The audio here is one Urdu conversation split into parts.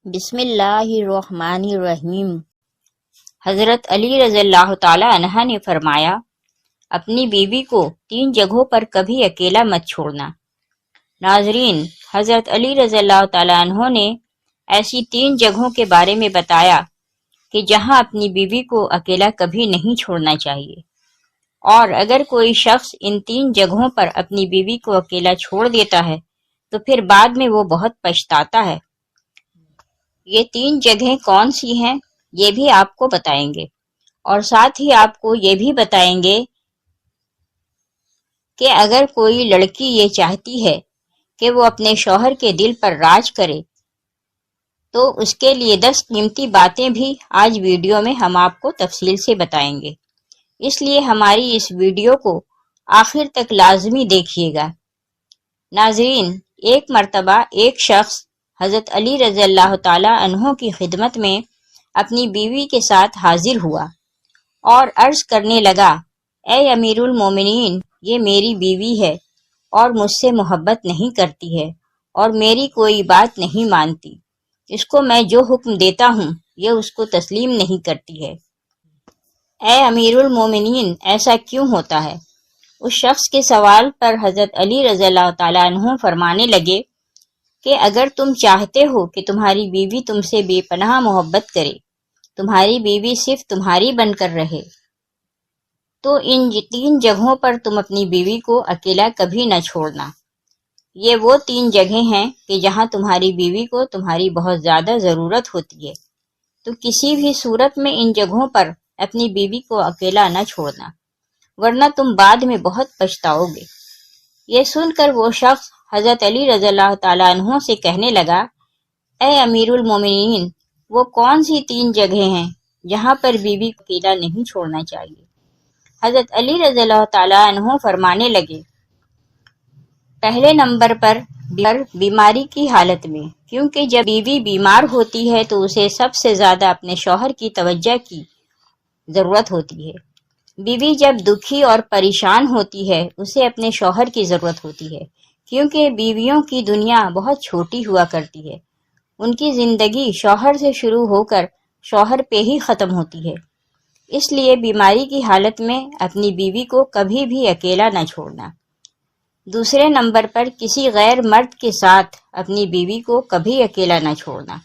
بسم اللہ الرحمن الرحیم۔ حضرت علی رضی اللہ تعالی عنہ نے فرمایا، اپنی بیوی کو 3 جگہوں پر کبھی اکیلا مت چھوڑنا۔ ناظرین، حضرت علی رضی اللہ تعالی عنہ نے ایسی 3 جگہوں کے بارے میں بتایا کہ جہاں اپنی بیوی کو اکیلا کبھی نہیں چھوڑنا چاہیے، اور اگر کوئی شخص ان 3 جگہوں پر اپنی بیوی کو اکیلا چھوڑ دیتا ہے تو پھر بعد میں وہ بہت پچھتاتا ہے۔ یہ 3 جگہیں کون سی ہیں یہ بھی آپ کو بتائیں گے، اور ساتھ ہی آپ کو یہ بھی بتائیں گے کہ اگر کوئی لڑکی یہ چاہتی ہے کہ وہ اپنے شوہر کے دل پر راج کرے تو اس کے لیے 10 قیمتی باتیں بھی آج ویڈیو میں ہم آپ کو تفصیل سے بتائیں گے، اس لیے ہماری اس ویڈیو کو آخر تک لازمی دیکھیے گا۔ ناظرین، ایک مرتبہ ایک شخص حضرت علی رضی اللہ تعالی عنہ کی خدمت میں اپنی بیوی کے ساتھ حاضر ہوا اور عرض کرنے لگا، اے امیر المومنین، یہ میری بیوی ہے اور مجھ سے محبت نہیں کرتی ہے اور میری کوئی بات نہیں مانتی، اس کو میں جو حکم دیتا ہوں یہ اس کو تسلیم نہیں کرتی ہے۔ اے امیر المومنین، ایسا کیوں ہوتا ہے؟ اس شخص کے سوال پر حضرت علی رضی اللہ تعالیٰ عنہ فرمانے لگے کہ اگر تم چاہتے ہو کہ تمہاری بیوی تم سے بے پناہ محبت کرے، تمہاری بیوی صرف تمہاری بن کر رہے، تو ان 3 جگہوں پر تم اپنی بیوی کو اکیلا کبھی نہ چھوڑنا۔ یہ وہ 3 جگہیں ہیں کہ جہاں تمہاری بیوی کو تمہاری بہت زیادہ ضرورت ہوتی ہے، تو کسی بھی صورت میں ان جگہوں پر اپنی بیوی کو اکیلا نہ چھوڑنا، ورنہ تم بعد میں بہت پچھتاؤ گے۔ یہ سن کر وہ شخص حضرت علی رضی اللہ تعالیٰ عنہ سے کہنے لگا، اے امیر المومنین، وہ کون سی 3 جگہیں ہیں جہاں پر بیوی کو اکیلا نہیں چھوڑنا چاہیے؟ حضرت علی رضی اللہ تعالیٰ عنہ فرمانے لگے، پہلے نمبر پر بیماری کی حالت میں، کیونکہ جب بیوی بیمار ہوتی ہے تو اسے سب سے زیادہ اپنے شوہر کی توجہ کی ضرورت ہوتی ہے۔ بیوی جب دکھی اور پریشان ہوتی ہے اسے اپنے شوہر کی ضرورت ہوتی ہے، کیونکہ بیویوں کی دنیا بہت چھوٹی ہوا کرتی ہے، ان کی زندگی شوہر سے شروع ہو کر شوہر پہ ہی ختم ہوتی ہے۔ اس لیے بیماری کی حالت میں اپنی بیوی کو کبھی بھی اکیلا نہ چھوڑنا۔ دوسرے نمبر پر کسی غیر مرد کے ساتھ اپنی بیوی کو کبھی اکیلا نہ چھوڑنا۔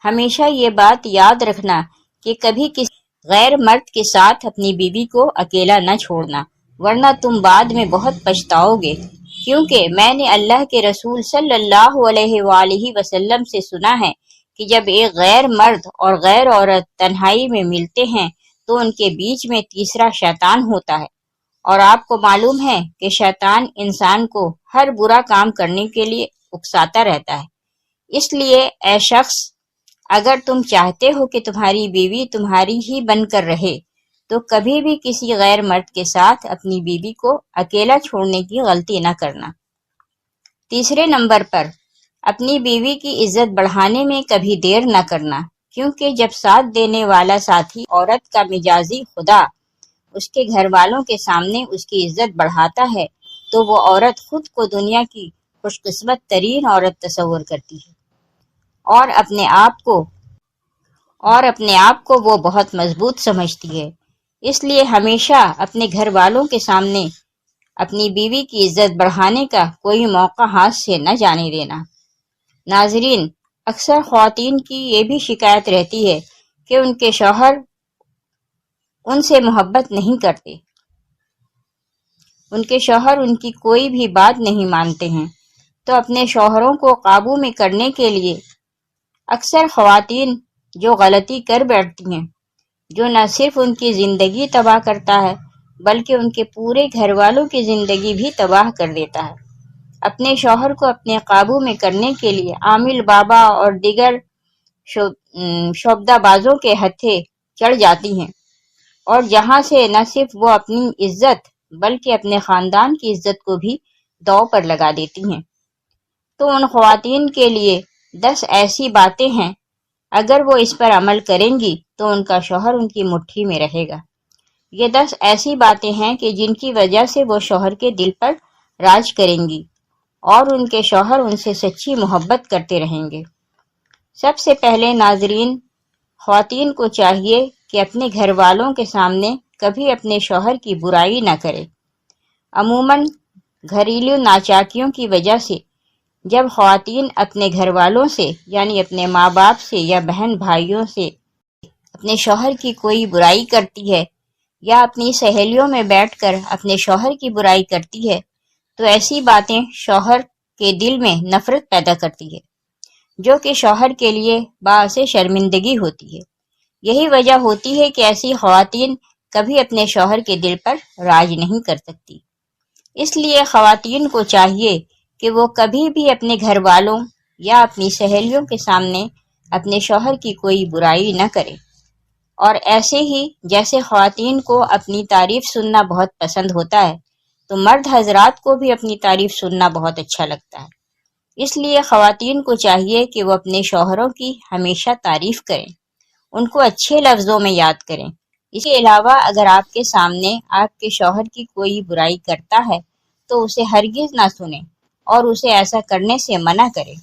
ہمیشہ یہ بات یاد رکھنا کہ کبھی کسی غیر مرد کے ساتھ اپنی بیوی کو اکیلا نہ چھوڑنا، ورنہ تم بعد میں بہت پچھتاؤ گے، کیونکہ میں نے اللہ کے رسول صلی اللہ علیہ وآلہ وسلم سے سنا ہے کہ جب ایک غیر مرد اور غیر عورت تنہائی میں ملتے ہیں تو ان کے بیچ میں تیسرا شیطان ہوتا ہے، اور آپ کو معلوم ہے کہ شیطان انسان کو ہر برا کام کرنے کے لیے اکساتا رہتا ہے۔ اس لیے اے شخص، اگر تم چاہتے ہو کہ تمہاری بیوی تمہاری ہی بن کر رہے تو کبھی بھی کسی غیر مرد کے ساتھ اپنی بیوی کو اکیلا چھوڑنے کی غلطی نہ کرنا۔ تیسرے نمبر پر اپنی بیوی کی عزت بڑھانے میں کبھی دیر نہ کرنا، کیونکہ جب ساتھ دینے والا ساتھی عورت کا مجازی خدا اس کے گھر والوں کے سامنے اس کی عزت بڑھاتا ہے تو وہ عورت خود کو دنیا کی خوش قسمت ترین عورت تصور کرتی ہے، اور اپنے آپ کو وہ بہت مضبوط سمجھتی ہے۔ اس لیے ہمیشہ اپنے گھر والوں کے سامنے اپنی بیوی کی عزت بڑھانے کا کوئی موقع ہاتھ سے نہ جانے دینا۔ ناظرین، اکثر خواتین کی یہ بھی شکایت رہتی ہے کہ ان کے شوہر ان سے محبت نہیں کرتے، ان کے شوہر ان کی کوئی بھی بات نہیں مانتے ہیں، تو اپنے شوہروں کو قابو میں کرنے کے لیے اکثر خواتین جو غلطی کر بیٹھتی ہیں، جو نہ صرف ان کی زندگی تباہ کرتا ہے بلکہ ان کے پورے گھر والوں کی زندگی بھی تباہ کر دیتا ہے، اپنے شوہر کو اپنے قابو میں کرنے کے لیے عامل بابا اور دیگر شعبدہ بازوں کے ہتھے چڑھ جاتی ہیں، اور جہاں سے نہ صرف وہ اپنی عزت بلکہ اپنے خاندان کی عزت کو بھی داؤ پر لگا دیتی ہیں۔ تو ان خواتین کے لیے 10 ایسی باتیں ہیں، اگر وہ اس پر عمل کریں گی تو ان کا شوہر ان کی مٹھی میں رہے گا۔ یہ 10 ایسی باتیں ہیں کہ جن کی وجہ سے وہ شوہر کے دل پر راج کریں گی اور ان کے شوہر ان سے سچی محبت کرتے رہیں گے۔ سب سے پہلے ناظرین، خواتین کو چاہیے کہ اپنے گھر والوں کے سامنے کبھی اپنے شوہر کی برائی نہ کرے۔ عموماً گھریلو ناچاکیوں کی وجہ سے جب خواتین اپنے گھر والوں سے یعنی اپنے ماں باپ سے یا بہن بھائیوں سے اپنے شوہر کی کوئی برائی کرتی ہے یا اپنی سہیلیوں میں بیٹھ کر اپنے شوہر کی برائی کرتی ہے تو ایسی باتیں شوہر کے دل میں نفرت پیدا کرتی ہے، جو کہ شوہر کے لیے باعث شرمندگی ہوتی ہے۔ یہی وجہ ہوتی ہے کہ ایسی خواتین کبھی اپنے شوہر کے دل پر راج نہیں کر سکتی۔ اس لیے خواتین کو چاہیے کہ وہ کبھی بھی اپنے گھر والوں یا اپنی سہیلیوں کے سامنے اپنے شوہر کی کوئی برائی نہ کرے۔ اور ایسے ہی جیسے خواتین کو اپنی تعریف سننا بہت پسند ہوتا ہے تو مرد حضرات کو بھی اپنی تعریف سننا بہت اچھا لگتا ہے۔ اس لیے خواتین کو چاہیے کہ وہ اپنے شوہروں کی ہمیشہ تعریف کریں، ان کو اچھے لفظوں میں یاد کریں۔ اس کے علاوہ اگر آپ کے سامنے آپ کے شوہر کی کوئی برائی کرتا ہے تو اسے ہرگز نہ سنیں اور اسے ایسا کرنے سے منع کریں۔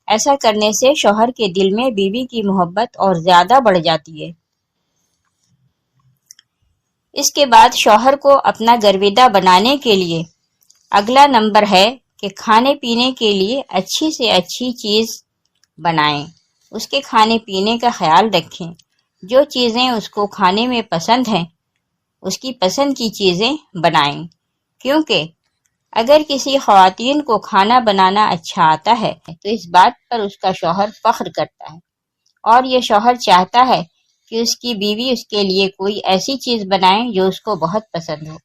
ایسا کرنے سے شوہر کے دل میں بیوی کی محبت اور زیادہ بڑھ جاتی ہے۔ اس کے بعد شوہر کو اپنا گرویدہ بنانے کے لیے اگلا نمبر ہے کہ کھانے پینے کے لیے اچھی سے اچھی چیز بنائیں، اس کے کھانے پینے کا خیال رکھیں، جو چیزیں اس کو کھانے میں پسند ہیں اس کی پسند کی چیزیں بنائیں، کیونکہ اگر کسی خواتین کو کھانا بنانا اچھا آتا ہے تو اس بات پر اس کا شوہر فخر کرتا ہے اور یہ شوہر چاہتا ہے کہ اس کی بیوی اس کے لیے کوئی ایسی چیز بنائے جو اس کو بہت پسند ہو۔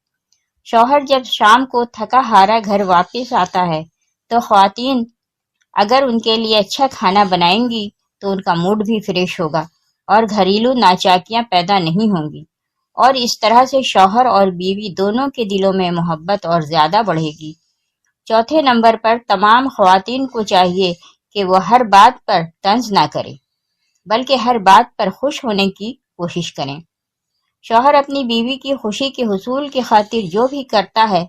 شوہر جب شام کو تھکا ہارا گھر واپس آتا ہے تو خواتین اگر ان کے لیے اچھا کھانا بنائیں گی تو ان کا موڈ بھی فریش ہوگا اور گھریلو ناچاکیاں پیدا نہیں ہوں گی، اور اس طرح سے شوہر اور بیوی دونوں کے دلوں میں محبت اور زیادہ بڑھے گی۔ چوتھے نمبر پر تمام خواتین کو چاہیے کہ وہ ہر بات پر طنز نہ کریں بلکہ ہر بات پر خوش ہونے کی کوشش کریں۔ شوہر اپنی بیوی کی خوشی کے حصول کی خاطر جو بھی کرتا ہے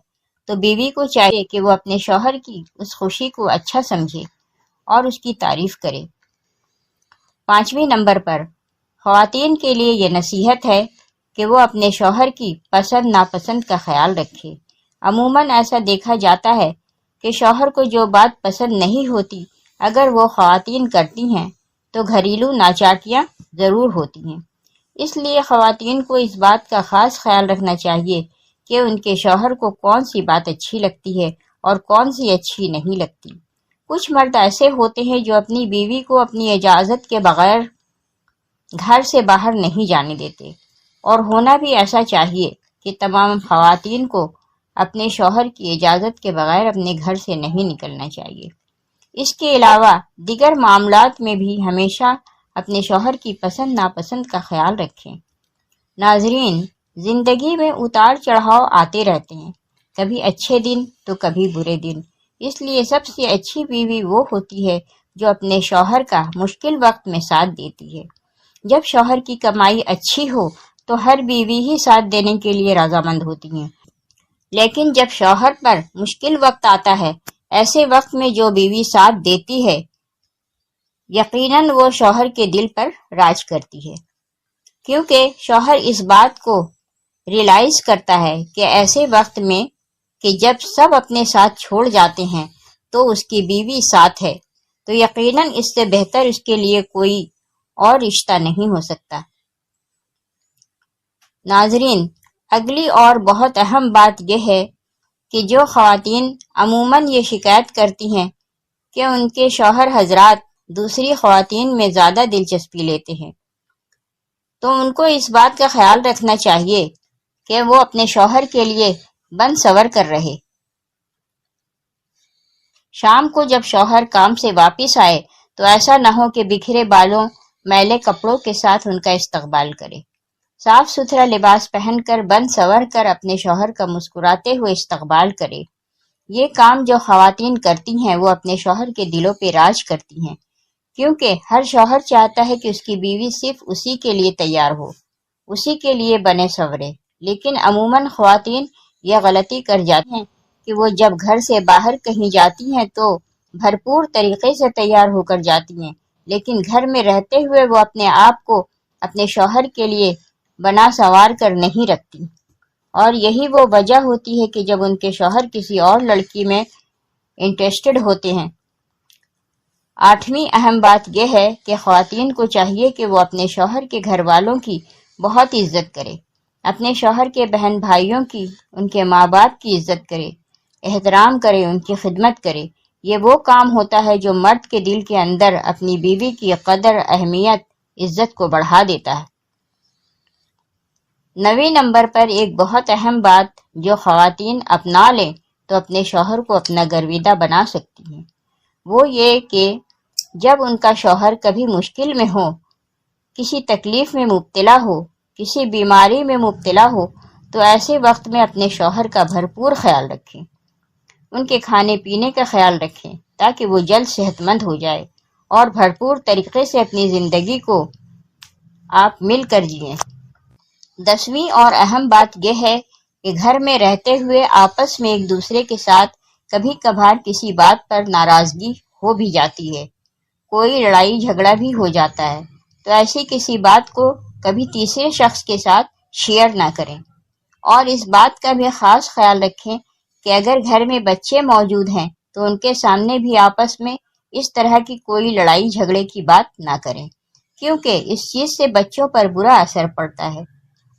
تو بیوی کو چاہیے کہ وہ اپنے شوہر کی اس خوشی کو اچھا سمجھے اور اس کی تعریف کرے۔ پانچویں نمبر پر خواتین کے لیے یہ نصیحت ہے کہ وہ اپنے شوہر کی پسند ناپسند کا خیال رکھے۔ عموماً ایسا دیکھا جاتا ہے کہ شوہر کو جو بات پسند نہیں ہوتی اگر وہ خواتین کرتی ہیں تو گھریلو ناچاکیاں ضرور ہوتی ہیں۔ اس لیے خواتین کو اس بات کا خاص خیال رکھنا چاہیے کہ ان کے شوہر کو کون سی بات اچھی لگتی ہے اور کون سی اچھی نہیں لگتی۔ کچھ مرد ایسے ہوتے ہیں جو اپنی بیوی کو اپنی اجازت کے بغیر گھر سے باہر نہیں جانے دیتے، اور ہونا بھی ایسا چاہیے کہ تمام خواتین کو اپنے شوہر کی اجازت کے بغیر اپنے گھر سے نہیں نکلنا چاہیے۔ اس کے علاوہ دیگر معاملات میں بھی ہمیشہ اپنے شوہر کی پسند ناپسند کا خیال رکھیں۔ ناظرین، زندگی میں اتار چڑھاؤ آتے رہتے ہیں، کبھی اچھے دن تو کبھی برے دن۔ اس لیے سب سے اچھی بیوی وہ ہوتی ہے جو اپنے شوہر کا مشکل وقت میں ساتھ دیتی ہے۔ جب شوہر کی کمائی اچھی ہو تو ہر بیوی ہی ساتھ دینے کے لیے رضامند ہوتی ہیں، لیکن جب شوہر پر مشکل وقت آتا ہے، ایسے وقت میں جو بیوی ساتھ دیتی ہے یقیناً وہ شوہر کے دل پر راج کرتی ہے، کیونکہ شوہر اس بات کو ریلائز کرتا ہے کہ ایسے وقت میں کہ جب سب اپنے ساتھ چھوڑ جاتے ہیں تو اس کی بیوی ساتھ ہے، تو یقیناً اس سے بہتر اس کے لیے کوئی اور رشتہ نہیں ہو سکتا۔ ناظرین، اگلی اور بہت اہم بات یہ ہے کہ جو خواتین عموماً یہ شکایت کرتی ہیں کہ ان کے شوہر حضرات دوسری خواتین میں زیادہ دلچسپی لیتے ہیں، تو ان کو اس بات کا خیال رکھنا چاہیے کہ وہ اپنے شوہر کے لیے بن سور کر رہے۔ شام کو جب شوہر کام سے واپس آئے تو ایسا نہ ہو کہ بکھرے بالوں میلے کپڑوں کے ساتھ ان کا استقبال کرے۔ صاف ستھرا لباس پہن کر بن سور کر اپنے شوہر کا مسکراتے ہوئے استقبال کرے۔ یہ کام جو خواتین کرتی ہیں وہ اپنے شوہر کے دلوں پہ راج کرتی ہیں، کیونکہ ہر شوہر چاہتا ہے کہ اس کی بیوی صرف اسی کے لیے تیار ہو، اسی کے لیے بنے سورے۔ لیکن عموماً خواتین یہ غلطی کر جاتی ہیں کہ وہ جب گھر سے باہر کہیں جاتی ہیں تو بھرپور طریقے سے تیار ہو کر جاتی ہیں، لیکن گھر میں رہتے ہوئے وہ اپنے آپ کو اپنے شوہر کے لیے بنا سنوار کر نہیں رکھتی، اور یہی وہ وجہ ہوتی ہے کہ جب ان کے شوہر کسی اور لڑکی میں انٹرسٹڈ ہوتے ہیں۔ 8ویں اہم بات یہ ہے کہ خواتین کو چاہیے کہ وہ اپنے شوہر کے گھر والوں کی بہت عزت کرے، اپنے شوہر کے بہن بھائیوں کی، ان کے ماں باپ کی عزت کرے، احترام کرے، ان کی خدمت کرے۔ یہ وہ کام ہوتا ہے جو مرد کے دل کے اندر اپنی بیوی کی قدر، اہمیت، عزت کو بڑھا دیتا ہے۔ 9ویں نمبر پر ایک بہت اہم بات جو خواتین اپنا لیں تو اپنے شوہر کو اپنا گرویدہ بنا سکتی ہیں، وہ یہ کہ جب ان کا شوہر کبھی مشکل میں ہو، کسی تکلیف میں مبتلا ہو، کسی بیماری میں مبتلا ہو، تو ایسے وقت میں اپنے شوہر کا بھرپور خیال رکھیں، ان کے کھانے پینے کا خیال رکھیں تاکہ وہ جلد صحت مند ہو جائے اور بھرپور طریقے سے اپنی زندگی کو آپ مل کر جئیں۔ 10ویں اور اہم بات یہ ہے کہ گھر میں رہتے ہوئے آپس میں ایک دوسرے کے ساتھ کبھی کبھار کسی بات پر ناراضگی ہو بھی جاتی ہے، کوئی لڑائی جھگڑا بھی ہو جاتا ہے، تو ایسی کسی بات کو کبھی تیسرے شخص کے ساتھ شیئر نہ کریں، اور اس بات کا بھی خاص خیال رکھیں کہ اگر گھر میں بچے موجود ہیں تو ان کے سامنے بھی آپس میں اس طرح کی کوئی لڑائی جھگڑے کی بات نہ کریں، کیونکہ اس چیز سے بچوں پر برا اثر پڑتا ہے،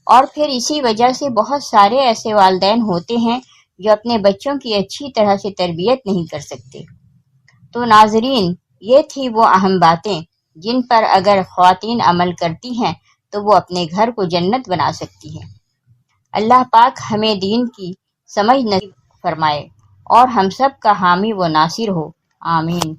اور پھر اسی وجہ سے بہت سارے ایسے والدین ہوتے ہیں جو اپنے بچوں کی اچھی طرح سے تربیت نہیں کر سکتے۔ تو ناظرین، یہ تھی وہ اہم باتیں جن پر اگر خواتین عمل کرتی ہیں تو وہ اپنے گھر کو جنت بنا سکتی ہیں۔ اللہ پاک ہمیں دین کی سمجھ نصیب فرمائے اور ہم سب کا حامی و ناصر ہو، آمین۔